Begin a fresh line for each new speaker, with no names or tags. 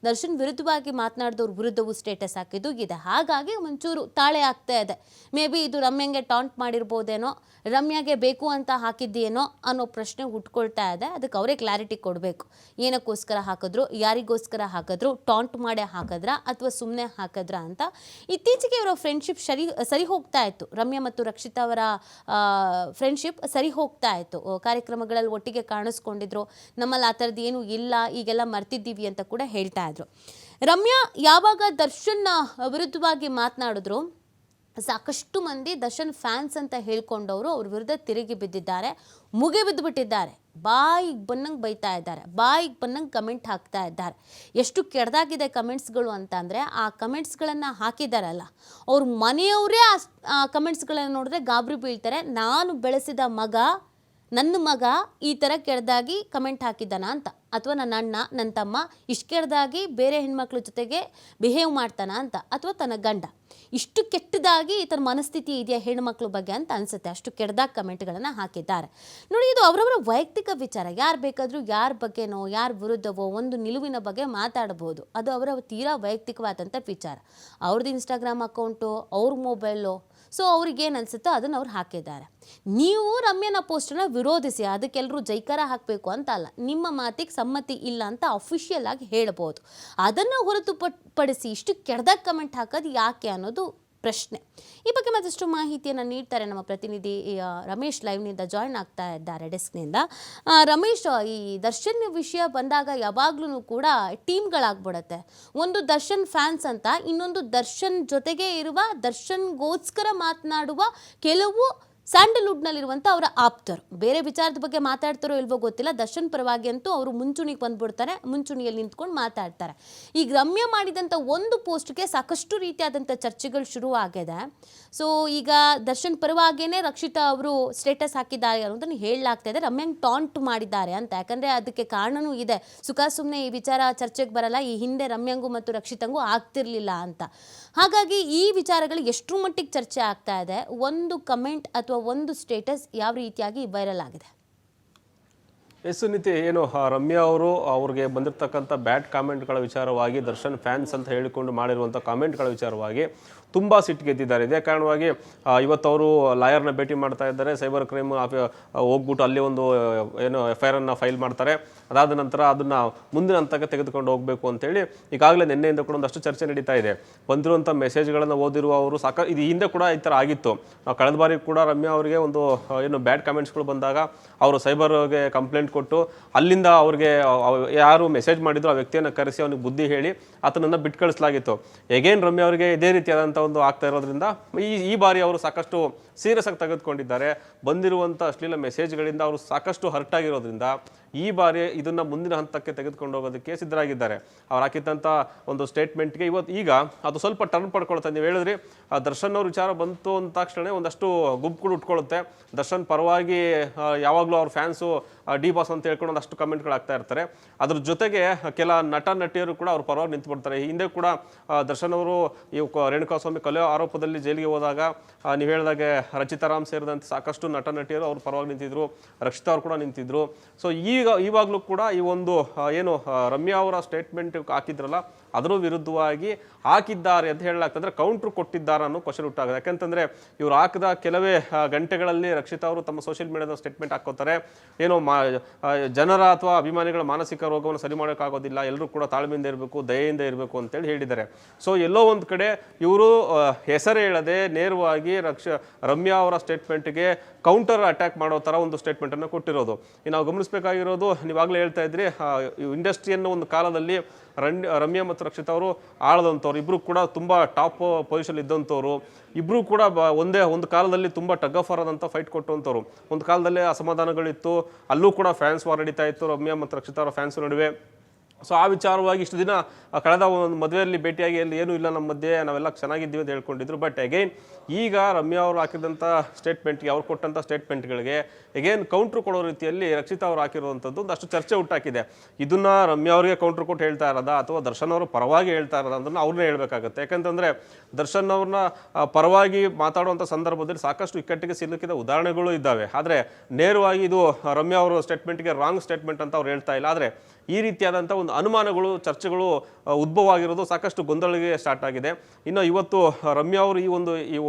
ದರ್ಶನ್ ವಿರುದ್ಧವಾಗಿ ಮಾತನಾಡಿದವ್ರ ವಿರುದ್ಧವೂ ಸ್ಟೇಟಸ್ ಹಾಕಿದ್ದು ಇದೆ. ಹಾಗಾಗಿ ಒಂಚೂರು ತಾಳೆ ಆಗ್ತಾ ಇದೆ. ಮೇ ಬಿ ಇದು ರಮ್ಯಂಗೆ ಟಾಂಟ್ ಮಾಡಿರ್ಬೋದೇನೋ, ರಮ್ಯಾಗೆ ಬೇಕು ಅಂತ ಹಾಕಿದ್ದೇನೋ ಅನ್ನೋ ಪ್ರಶ್ನೆ ಹುಟ್ಕೊಳ್ತಾ ಇದೆ. ಅದಕ್ಕೆ ಅವರೇ ಕ್ಲಾರಿಟಿ ಕೊಡಬೇಕು. ಏನಕ್ಕೋಸ್ಕರ ಹಾಕಿದ್ರು, ಯಾರಿಗೋಸ್ಕರ ಹಾಕಿದ್ರು, ಟಾಂಟ್ ಮಾಡೇ ಹಾಕಿದ್ರಾ ಅಥವಾ ಸುಮ್ಮನೆ ಹಾಕಿದ್ರಾ ಅಂತ. ಇತ್ತೀಚೆಗೆ ಇವರ ಫ್ರೆಂಡ್ಶಿಪ್ ಸರಿ ಹೋಗ್ತಾ ಇತ್ತು. ರಮ್ಯಾ ಮತ್ತು ರಕ್ಷಿತಾ ಅವರ ಫ್ರೆಂಡ್ಶಿಪ್ ಸರಿ ಹೋಗ್ತಾ ಇತ್ತು. ಕಾರ್ಯಕ್ರಮಗಳಲ್ಲಿ ಒಟ್ಟಿಗೆ ಕಾಣಿಸ್ಕೊಂಡಿದ್ರು. ನಮ್ಮಲ್ಲಿ ಆ ಥರದ್ದು ಏನೂ ಇಲ್ಲ, ಈಗೆಲ್ಲ ಮರ್ತಿದ್ದೀವಿ ಅಂತ ಕೂಡ ಹೇಳ್ತಾ ಇದ್ರು. ರಮ್ಯಾ ಯಾವಾಗ ದರ್ಶನ್ ವಿರುದ್ಧವಾಗಿ ಮಾತನಾಡಿದ್ರು, ಸಾಕಷ್ಟು ಮಂದಿ ದರ್ಶನ್ ಫ್ಯಾನ್ಸ್ ಅಂತ ಹೇಳ್ಕೊಂಡವರು ಅವ್ರ ವಿರುದ್ಧ ತಿರುಗಿ ಬಿದ್ದಿದ್ದಾರೆ, ಮುಗಿ ಬಿದ್ದುಬಿಟ್ಟಿದ್ದಾರೆ. ಬಾಯಿಗೆ ಬಂದಂಗೆ ಬೈತಾ ಇದ್ದಾರೆ, ಬಾಯಿಗೆ ಬಂದಂಗೆ ಕಮೆಂಟ್ ಹಾಕ್ತಾ ಇದ್ದಾರೆ. ಎಷ್ಟು ಕೆಡ್ದಾಗಿದೆ ಕಮೆಂಟ್ಸ್ಗಳು ಅಂತಂದರೆ, ಆ ಕಮೆಂಟ್ಸ್ಗಳನ್ನು ಹಾಕಿದಾರಲ್ಲ ಅವ್ರ ಮನೆಯವರೇ ಆ ಕಮೆಂಟ್ಸ್ಗಳನ್ನು ನೋಡಿದ್ರೆ ಗಾಬರಿ ಬೀಳ್ತಾರೆ. ನಾನು ಬೆಳೆಸಿದ ಮಗ, ನನ್ನ ಮಗ ಈ ಥರ ಕೆಡ್ದಾಗಿ ಕಮೆಂಟ್ ಹಾಕಿದ್ದಾನ ಅಂತ, ಅಥವಾ ನನ್ನ ಅಣ್ಣ, ನನ್ನ ತಮ್ಮ ಇಷ್ಟು ಕೆಡ್ದಾಗಿ ಬೇರೆ ಹೆಣ್ಮಕ್ಳ ಜೊತೆಗೆ ಬಿಹೇವ್ ಮಾಡ್ತಾನ ಅಂತ, ಅಥವಾ ತನ್ನ ಗಂಡ ಇಷ್ಟು ಕೆಟ್ಟದಾಗಿ ಈ ಥರ ಮನಸ್ಥಿತಿ ಇದೆಯಾ ಹೆಣ್ಮಕ್ಳ ಬಗ್ಗೆ ಅಂತ ಅನಿಸುತ್ತೆ. ಅಷ್ಟು ಕೆಟ್ಟದಾಗಿ ಕಮೆಂಟ್ಗಳನ್ನು ಹಾಕಿದ್ದಾರೆ. ನೋಡಿ, ಇದು ಅವರವರ ವೈಯಕ್ತಿಕ ವಿಚಾರ. ಯಾರು ಬೇಕಾದರೂ ಯಾರ ಬಗ್ಗೆನೋ ಯಾರ ವಿರುದ್ಧವೋ ಒಂದು ನಿಲುವಿನ ಬಗ್ಗೆ ಮಾತಾಡ್ಬೋದು. ಅದು ಅವರ ತೀರಾ ವೈಯಕ್ತಿಕವಾದಂಥ ವಿಚಾರ. ಅವ್ರದ್ದು ಇನ್ಸ್ಟಾಗ್ರಾಮ್ ಅಕೌಂಟು, ಅವ್ರ ಮೊಬೈಲು, ಸೊ ಅವ್ರಿಗೇನು ಅನಿಸುತ್ತೋ ಅದನ್ನು ಅವ್ರು ಹಾಕಿದ್ದಾರೆ. ನೀವು ರಮ್ಯನ ಪೋಸ್ಟನ್ನು ವಿರೋಧಿಸಿ ಅದಕ್ಕೆಲ್ಲರೂ ಜೈಕಾರ ಹಾಕಬೇಕು ಅಂತ ಅಲ್ಲ, ನಿಮ್ಮ ಮಾತಿಗೆ ಸಮ್ಮತಿ ಇಲ್ಲ ಅಂತ ಅಫಿಷಿಯಲ್ ಆಗಿ ಹೇಳ್ಬೋದು. ಅದನ್ನು ಹೊರತುಪಡಿಸಿ ಇಷ್ಟು ಕೆಡ್ದಾಗ ಕಮೆಂಟ್ ಹಾಕೋದು ಯಾಕೆ ಅನ್ನೋದು ಪ್ರಶ್ನೆ. ಈ ಬಗ್ಗೆ ಮತ್ತಷ್ಟು ಮಾಹಿತಿಯನ್ನು ನೀಡ್ತಾರೆ ನಮ್ಮ ಪ್ರತಿನಿಧಿ ರಮೇಶ್. ಲೈವ್ನಿಂದ ಜಾಯ್ನ್ ಆಗ್ತಾ ಇದ್ದಾರೆ ಡೆಸ್ಕ್ನಿಂದ. ರಮೇಶ್, ಈ ದರ್ಶನ್ ವಿಷಯ ಬಂದಾಗ ಯಾವಾಗ್ಲೂ ಕೂಡ ಟೀಮ್ಗಳಾಗ್ಬಿಡತ್ತೆ. ಒಂದು ದರ್ಶನ್ ಫ್ಯಾನ್ಸ್ ಅಂತ, ಇನ್ನೊಂದು ದರ್ಶನ್ ಜೊತೆಗೆ ಇರುವ, ದರ್ಶನ್ಗೋಸ್ಕರ ಮಾತನಾಡುವ ಕೆಲವು ಸ್ಯಾಂಡಲ್ವುಡ್ನಲ್ಲಿರುವಂಥ ಅವರ ಆಪ್ತರು. ಬೇರೆ ವಿಚಾರದ ಬಗ್ಗೆ ಮಾತಾಡ್ತಾರೋ ಇಲ್ವೋ ಗೊತ್ತಿಲ್ಲ, ದರ್ಶನ್ ಪರವಾಗಿ ಅಂತೂ ಅವರು ಮುಂಚೂಣಿಗೆ ಬಂದ್ಬಿಡ್ತಾರೆ, ಮುಂಚೂಣಿಯಲ್ಲಿ ನಿಂತ್ಕೊಂಡು ಮಾತಾಡ್ತಾರೆ. ಈಗ ರಮ್ಯಾ ಮಾಡಿದಂಥ ಒಂದು ಪೋಸ್ಟ್ಗೆ ಸಾಕಷ್ಟು ರೀತಿಯಾದಂಥ ಚರ್ಚೆಗಳು ಶುರು ಆಗಿದೆ. ಸೊ ಈಗ ದರ್ಶನ್ ಪರವಾಗಿಯೇ ರಕ್ಷಿತಾ ಅವರು ಸ್ಟೇಟಸ್ ಹಾಕಿದ್ದಾರೆ ಅನ್ನೋದನ್ನು ಹೇಳಲಾಗ್ತಾ ಇದೆ. ರಮ್ಯಾಂಗ್ ಟಾಂಟ್ ಮಾಡಿದ್ದಾರೆ ಅಂತ. ಯಾಕಂದರೆ ಅದಕ್ಕೆ ಕಾರಣವೂ ಇದೆ. ಸುಮ್ಮನೆ ಈ ವಿಚಾರ ಚರ್ಚೆಗೆ ಬರಲ್ಲ, ಈ ಹಿಂದೆ ರಮ್ಯಾಂಗೂ ಮತ್ತು ರಕ್ಷಿತಂಗೂ ಆಗ್ತಿರ್ಲಿಲ್ಲ ಅಂತ. ಹಾಗಾಗಿ ಈ ವಿಚಾರಗಳು ಎಷ್ಟರ ಮಟ್ಟಿಗೆ ಚರ್ಚೆ ಆಗ್ತಾ ಇದೆ, ಒಂದು ಕಮೆಂಟ್ ಅಥವಾ ಒಂದು ಸ್ಟೇಟಸ್ ಯಾವ ರೀತಿಯಾಗಿ ವೈರಲ್ ಆಗಿದೆ?
ಸುನೀತಿ, ಏನು ರಮ್ಯಾ ಅವರು ಅವ್ರಿಗೆ ಬಂದಿರತಕ್ಕಂಥ ಬ್ಯಾಡ್ ಕಾಮೆಂಟ್ಗಳ ವಿಚಾರವಾಗಿ, ದರ್ಶನ್ ಫ್ಯಾನ್ಸ್ ಅಂತ ಹೇಳಿಕೊಂಡು ಮಾಡಿರುವಂಥ ಕಾಮೆಂಟ್ಗಳ ವಿಚಾರವಾಗಿ ತುಂಬ ಸಿಟ್ಟಿಗೆದ್ದಿದ್ದಾರೆ. ಇದೇ ಕಾರಣವಾಗಿ ಇವತ್ತು ಅವರು ಲಾಯರ್ನ ಭೇಟಿ ಮಾಡ್ತಾ ಇದ್ದಾರೆ. ಸೈಬರ್ ಕ್ರೈಮ್ ಹೋಗ್ಬಿಟ್ಟು ಅಲ್ಲಿ ಒಂದು ಏನು FIR ಫೈಲ್ ಮಾಡ್ತಾರೆ. ಅದಾದ ನಂತರ ಅದನ್ನು ಮುಂದಿನ ಹಂತಕ್ಕೆ ತೆಗೆದುಕೊಂಡು ಹೋಗಬೇಕು ಅಂತೇಳಿ ಈಗಾಗಲೇ ನಿನ್ನೆಯಿಂದ ಕೂಡ ಒಂದಷ್ಟು ಚರ್ಚೆ ನಡೀತಾ ಇದೆ. ಬಂದಿರುವಂಥ ಮೆಸೇಜ್ಗಳನ್ನು ಓದಿರುವ ಅವರು ಇದು ಹಿಂದೆ ಕೂಡ ಈ ಥರ ಆಗಿತ್ತು. ಕಳೆದ ಬಾರಿ ಕೂಡ ರಮ್ಯಾ ಅವರಿಗೆ ಒಂದು ಏನು ಬ್ಯಾಡ್ ಕಾಮೆಂಟ್ಸ್ಗಳು ಬಂದಾಗ ಅವರು ಸೈಬರ್ಗೆ ಕಂಪ್ಲೇಂಟ್ ಕೊಟ್ಟು ಅಲ್ಲಿಂದ ಅವ್ರಿಗೆ ಯಾರು ಮೆಸೇಜ್ ಮಾಡಿದ್ರು ಆ ವ್ಯಕ್ತಿಯನ್ನು ಕರೆಸಿ ಅವನಿಗೆ ಬುದ್ಧಿ ಹೇಳಿ ಆತನನ್ನು ಬಿಟ್ಟು ಕಳಿಸಲಾಗಿತ್ತು. ಎಗೇನ್ ರಮ್ಯಾ ಅವರಿಗೆ ಇದೇ ರೀತಿಯಾದಂಥ ಒಂದು ಆಗ್ತಾ ಇರೋದ್ರಿಂದ ಈ ಬಾರಿ ಅವರು ಸಾಕಷ್ಟು ಸೀರಿಯಸ್ ಆಗಿ ತೆಗೆದುಕೊಂಡಿದ್ದಾರೆ. ಬಂದಿರುವಂಥ ಅಶ್ಲೀಲ ಮೆಸೇಜ್ಗಳಿಂದ ಅವರು ಸಾಕಷ್ಟು ಹರ್ಟ್ ಆಗಿರೋದ್ರಿಂದ ಈ ಬಾರಿ ಇದನ್ನು ಮುಂದಿನ ಹಂತಕ್ಕೆ ತೆಗೆದುಕೊಂಡು ಹೋಗೋದಕ್ಕೆ ಸಿದ್ಧರಾಗಿದ್ದಾರೆ. ಅವ್ರು ಹಾಕಿದಂಥ ಒಂದು ಸ್ಟೇಟ್ಮೆಂಟ್ಗೆ ಈಗ ಅದು ಸ್ವಲ್ಪ ಟರ್ನ್ ಪಡ್ಕೊಳ್ತಾರೆ. ನೀವು ಹೇಳಿದ್ರಿ, ದರ್ಶನ್ ಅವ್ರ ವಿಚಾರ ಬಂತು ಅಂದ ತಕ್ಷಣ ಒಂದಷ್ಟು ಗುಂಪುಗಳು ಉಟ್ಕೊಳ್ಳುತ್ತೆ. ದರ್ಶನ್ ಪರವಾಗಿ ಯಾವಾಗಲೂ ಅವ್ರ ಫ್ಯಾನ್ಸು ಡಿ ಬಾಸ್ ಅಂತ ಹೇಳ್ಕೊಂಡು ಒಂದಷ್ಟು ಕಮೆಂಟ್ಗಳು ಆಗ್ತಾ ಇರ್ತಾರೆ. ಅದ್ರ ಜೊತೆಗೆ ಕೆಲ ನಟಿಯರು ಕೂಡ ಅವ್ರ ಪರವಾಗಿ ನಿಂತು ಬಿಡ್ತಾರೆ. ಹಿಂದೆ ಕೂಡ ದರ್ಶನ್ ಅವರು ಈ ರೇಣುಕಾಸ್ವಾಮಿ ಕೊಲೆ ಆರೋಪದಲ್ಲಿ ಜೈಲಿಗೆ ಹೋದಾಗ ನೀವು ಹೇಳಿದಾಗೆ ರಚಿತಾರಾಮ್ ಸೇರಿದಂತೆ ಸಾಕಷ್ಟು ನಟಿಯರು ಅವ್ರ ಪರವಾಗಿ ನಿಂತಿದ್ರು, ರಕ್ಷಿತಾ ಅವರು ಕೂಡ ನಿಂತಿದ್ರು. ಸೊ ಇವಾಗಲೂ ಕೂಡ ಈ ಒಂದು ಏನು ರಮ್ಯಾ ಅವರ ಸ್ಟೇಟ್ಮೆಂಟ್ ಹಾಕಿದ್ರಲ್ಲ ಅದರ ವಿರುದ್ಧವಾಗಿ ಹಾಕಿದ್ದಾರೆ ಅಂತ ಹೇಳಲಾಗ್ತಂದ್ರೆ ಕೌಂಟ್ರ್ ಕೊಟ್ಟಿದ್ದಾರೆ ಅನ್ನೋ ಕ್ವಶನ್ ಹುಟ್ಟಾಗಿದೆ. ಯಾಕಂತಂದ್ರೆ ಇವ್ರು ಹಾಕಿದ ಕೆಲವೇ ಗಂಟೆಗಳಲ್ಲಿ ರಕ್ಷಿತಾ ಅವರು ತಮ್ಮ ಸೋಷಿಯಲ್ ಮೀಡಿಯಾದ ಸ್ಟೇಟ್ಮೆಂಟ್ ಹಾಕೋತಾರೆ. ಏನೋ ಜನರ ಅಥವಾ ಅಭಿಮಾನಿಗಳ ಮಾನಸಿಕ ರೋಗವನ್ನು ಸರಿ ಮಾಡೋಕ್ಕಾಗೋದಿಲ್ಲ, ಎಲ್ಲರೂ ಕೂಡ ತಾಳ್ಮೆಯಿಂದ ಇರಬೇಕು, ದಯೆಯಿಂದ ಇರಬೇಕು ಅಂತೇಳಿ ಹೇಳಿದ್ದಾರೆ. ಸೊ ಎಲ್ಲೋ ಒಂದು ಕಡೆ ಇವರು ಹೆಸರು ಹೇಳದೆ ನೇರವಾಗಿ ರಮ್ಯಾ ಅವರ ಸ್ಟೇಟ್ಮೆಂಟ್ಗೆ ಕೌಂಟರ್ ಅಟ್ಯಾಕ್ ಮಾಡೋ ಥರ ಒಂದು ಸ್ಟೇಟ್ಮೆಂಟನ್ನು ಕೊಟ್ಟಿರೋದು. ನಾವು ಗಮನಿಸಬೇಕಾಗಿರೋದು, ನೀವಾಗಲೇ ಹೇಳ್ತಾ ಇದ್ರಿ, ಇಂಡಸ್ಟ್ರಿಯನ್ನು ಒಂದು ಕಾಲದಲ್ಲಿ ರಮ್ಯಾ ಮತ್ತು ರಕ್ಷಿತಾ ಅವರು ಆಳದಂಥವ್ರು, ಇಬ್ಬರು ಕೂಡ ತುಂಬ ಟಾಪ್ ಪೊಸಿಷನ್ ಇದ್ದಂಥವ್ರು, ಇಬ್ಬರು ಕೂಡ ಒಂದು ಕಾಲದಲ್ಲಿ ತುಂಬ ಟಗ್ ಆಫ್ ವಾರ್ ಆದಂಥ ಫೈಟ್ ಕೊಟ್ಟಂಥವ್ರು. ಒಂದು ಕಾಲದಲ್ಲಿ ಅಸಮಾಧಾನಗಳಿತ್ತು, ಅಲ್ಲೂ ಕೂಡ ಫ್ಯಾನ್ಸ್ ವಾರ್ ನಡೀತಾ ಇತ್ತು ರಮ್ಯಾ ಮತ್ತು ರಕ್ಷಿತಾ ಅವರ ಫ್ಯಾನ್ಸ್ ನಡುವೆ. ಸೊ ಆ ವಿಚಾರವಾಗಿ ಇಷ್ಟು ದಿನ ಕಳೆದ ಒಂದು ಮದುವೆಯಲ್ಲಿ ಭೇಟಿಯಾಗಿ ಅಲ್ಲಿ ಏನೂ ಇಲ್ಲ ನಮ್ಮ ಮಧ್ಯೆ, ನಾವೆಲ್ಲ ಚೆನ್ನಾಗಿದ್ದೀವಿ ಅಂತ ಹೇಳ್ಕೊಂಡಿದ್ರು. ಬಟ್ ಅಗೈನ್ ಈಗ ರಮ್ಯಾ ಅವರು ಹಾಕಿದಂಥ ಸ್ಟೇಟ್ಮೆಂಟ್ಗೆ, ಅವ್ರು ಕೊಟ್ಟಂಥ ಸ್ಟೇಟ್ಮೆಂಟ್ಗಳಿಗೆ ಅಗೇನ್ ಕೌಂಟ್ರ್ ಕೊಡೋ ರೀತಿಯಲ್ಲಿ ರಕ್ಷಿತಾ ಅವರು ಹಾಕಿರುವಂಥದ್ದು ಒಂದಷ್ಟು ಚರ್ಚೆ ಹುಟ್ಟಾಕಿದೆ. ಇದನ್ನು ರಮ್ಯಾ ಅವರಿಗೆ ಕೌಂಟ್ರ್ ಕೊಟ್ಟು ಹೇಳ್ತಾ ಇರೋದಾ ಅಥವಾ ದರ್ಶನ್ ಅವರು ಪರವಾಗಿ ಹೇಳ್ತಾ ಇರೋದಾ ಅದನ್ನು ಅವ್ರನ್ನೇ ಹೇಳಬೇಕಾಗುತ್ತೆ. ಯಾಕಂತಂದರೆ ದರ್ಶನ್ ಅವ್ರನ್ನ ಪರವಾಗಿ ಮಾತಾಡುವಂಥ ಸಂದರ್ಭದಲ್ಲಿ ಸಾಕಷ್ಟು ಇಕ್ಕಟ್ಟಿಗೆ ಸಿಲುಕಿದ ಉದಾಹರಣೆಗಳು ಇದ್ದಾವೆ. ಆದರೆ ನೇರವಾಗಿ ಇದು ರಮ್ಯಾ ಅವರ ಸ್ಟೇಟ್ಮೆಂಟ್ಗೆ ರಾಂಗ್ ಸ್ಟೇಟ್ಮೆಂಟ್ ಅಂತ ಅವ್ರು ಹೇಳ್ತಾ ಇಲ್ಲ. ಆದರೆ ಈ ರೀತಿಯಾದಂಥ ಒಂದು ಒಂದು ಅನುಮಾನಗಳು ಚರ್ಚೆಗಳು ಉದ್ಭವ ಆಗಿರೋದು ಸಾಕಷ್ಟು ಗೊಂದಲಿಗೆ ಸ್ಟಾರ್ಟ್ ಆಗಿದೆ. ಇನ್ನು ಇವತ್ತು ರಮ್ಯಾ ಅವರು ಈ